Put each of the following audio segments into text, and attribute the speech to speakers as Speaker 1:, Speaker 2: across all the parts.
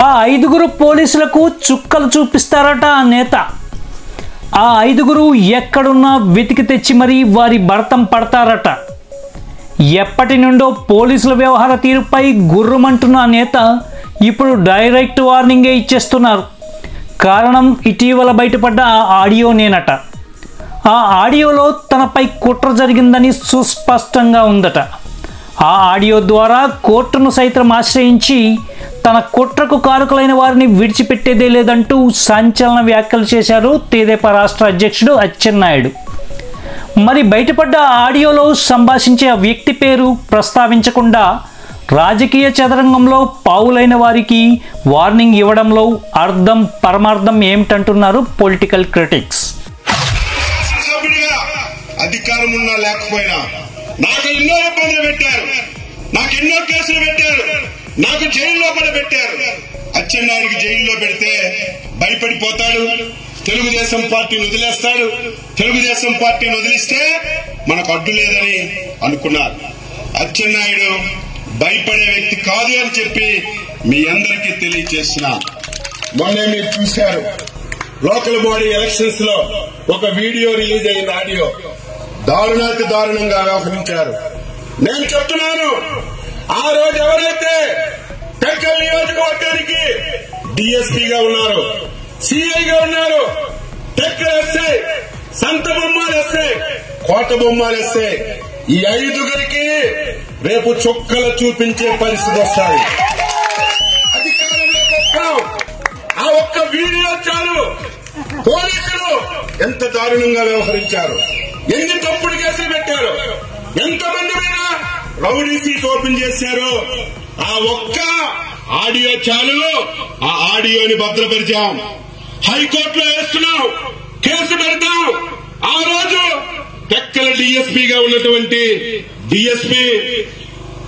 Speaker 1: ఆ 5 పోలీసులకు చుక్కలు చూపిస్తారట ఆ నేత. ఆ 5 ఎక్కడున్నా వెతికి తెచ్చి మరీ వారి భర్తం పడతారట. ఎప్పటి నుండో పోలీసుల వ్యవహార తీరుపై గుర్రమంటున్న ఆ నేత ఇప్పుడు డైరెక్ట్ వార్నింగే ఇచ్చేస్తున్నారు. కారణం ఇటీవల బయటపడ్డ ఆ ఆడియోనేనట. ఆ ఆడియోలో తనపై కుట్ర జరిగిందని సుస్పష్టంగా ఉందట. ఆ ఆడియో ద్వారా కోర్టును సైతం ఆశ్రయించి తన కుట్రకు కారకులైన వారిని విడిచిపెట్టేదే లేదంటూ సంచలన వ్యాఖ్యలు చేశారు తెదేపా రాష్ట్ర అధ్యక్షుడు అచ్చెన్నాయుడు. మరి బయటపడ్డ ఆడియోలో సంభాషించే ఆ వ్యక్తి పేరు ప్రస్తావించకుండా రాజకీయ చదరంగంలో పావులైన వారికి వార్నింగ్ ఇవ్వడంలో అర్థం పరమార్థం ఏమిటంటున్నారు పొలిటికల్ క్రిటిక్స్.
Speaker 2: అధికారం ఉన్నా లేకపోయినా నాకు ఎన్నో ఇబ్బందులు పెట్టారు, నాకు ఎన్నో కేసులు పెట్టారు, నాకు జైల్లో కూడా పెట్టారు. అచ్చెన్నాయుడికి జైల్లో పెడితే భయపడిపోతాడు, తెలుగుదేశం పార్టీని వదిలేస్తాడు. తెలుగుదేశం పార్టీని వదిలిస్తే మనకు అడ్డు లేదని అనుకున్నారు. అచ్చెన్నాయుడు భయపడే వ్యక్తి కాదు అని చెప్పి మీ అందరికీ తెలియజేస్తున్నా. మొన్నే మీరు చూశారు, లోకల్ బాడీ ఎలక్షన్స్ లో ఒక వీడియో రిలీజ్ అయిన ఆడియో దారుణాతి దారుణంగా వ్యవహరించారు. నేను చెప్తున్నాను, ఆ రోజు ఎవరైతే టెక్కల్ నియోజకవర్గానికి డిఎస్పీగా ఉన్నారు, సిఐగా ఉన్నారు, టెక్కల్ ఎస్ఐ, సంత బొమ్మాలు ఎస్ఐ, కోట బొమ్మాలు ఎస్ఐ, ఈ 5 రేపు చుక్కలు చూపించే పరిస్థితి వస్తాయి. అధికారంలోకి వస్తాం, ఆ ఒక్క వీడియో చాలు పోలీసులు ఎంత దారుణంగా వ్యవహరించారు, ఎన్ని తప్పుడు కేసులు పెట్టారు, ఎంతమంది మీద రౌడీ సీట్ ఓపెన్ చేశారు. ఆ ఒక్క ఆడియో చాలు, ఆ ఆడియోని భద్రపరిచాం, హైకోర్టులో వేస్తున్నాం, కేసు పెడతాం. ఆ రోజు టెక్కల డిఎస్పీగా ఉన్నటువంటి డిఎస్పీ,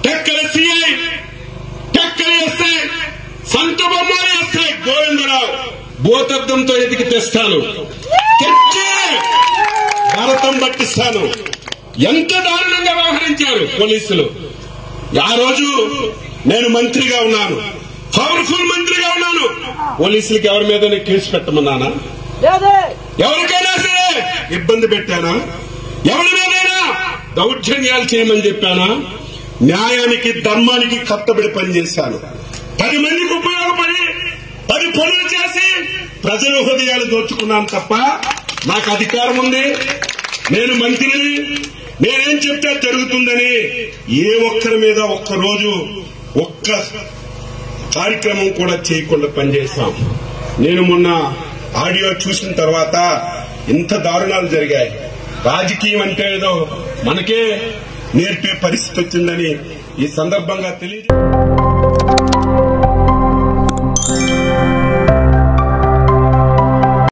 Speaker 2: టెక్కల సిఐ, టెక్కల ఎస్ఐ, సంత బొమ్మాలి ఎస్ఐ గోవిందరావు భూతద్దంతో ఎదికి తెస్తాను, తెచ్చి భారతం పట్టిస్తాను. ఎంత దారుణంగా వ్యవహరించారు పోలీసులు. ఆ రోజు నేను మంత్రిగా ఉన్నాను, పవర్ఫుల్ మంత్రిగా ఉన్నాను. పోలీసులకి ఎవరి మీద కేసు పెట్టమన్నానా? ఎవరికైనా సరే ఇబ్బంది పెట్టానా? ఎవరి మీదైనా దౌర్జన్యాలు చేయమని చెప్పానా? న్యాయానికి ధర్మానికి కట్టబడి పనిచేశాను. 10 మందికి ఉపయోగపడి 10 పనులు చేసి ప్రజల హృదయాలు దోచుకున్నాను తప్ప నాకు అధికారం ఉంది, నేను మంత్రిని, నేనేం చెప్తే జరుగుతుందని ఏ ఒక్కరి మీద ఒక్కరోజు ఒక్క కార్యక్రమం కూడా చేయకుండా పనిచేశాం. నేను మొన్న ఆడియో చూసిన తర్వాత ఇంత దారుణాలు జరిగాయి. రాజకీయం అంటే ఏదో మనకే నేర్పే పరిస్థితి వచ్చిందని ఈ సందర్భంగా తెలియజేస్తాను.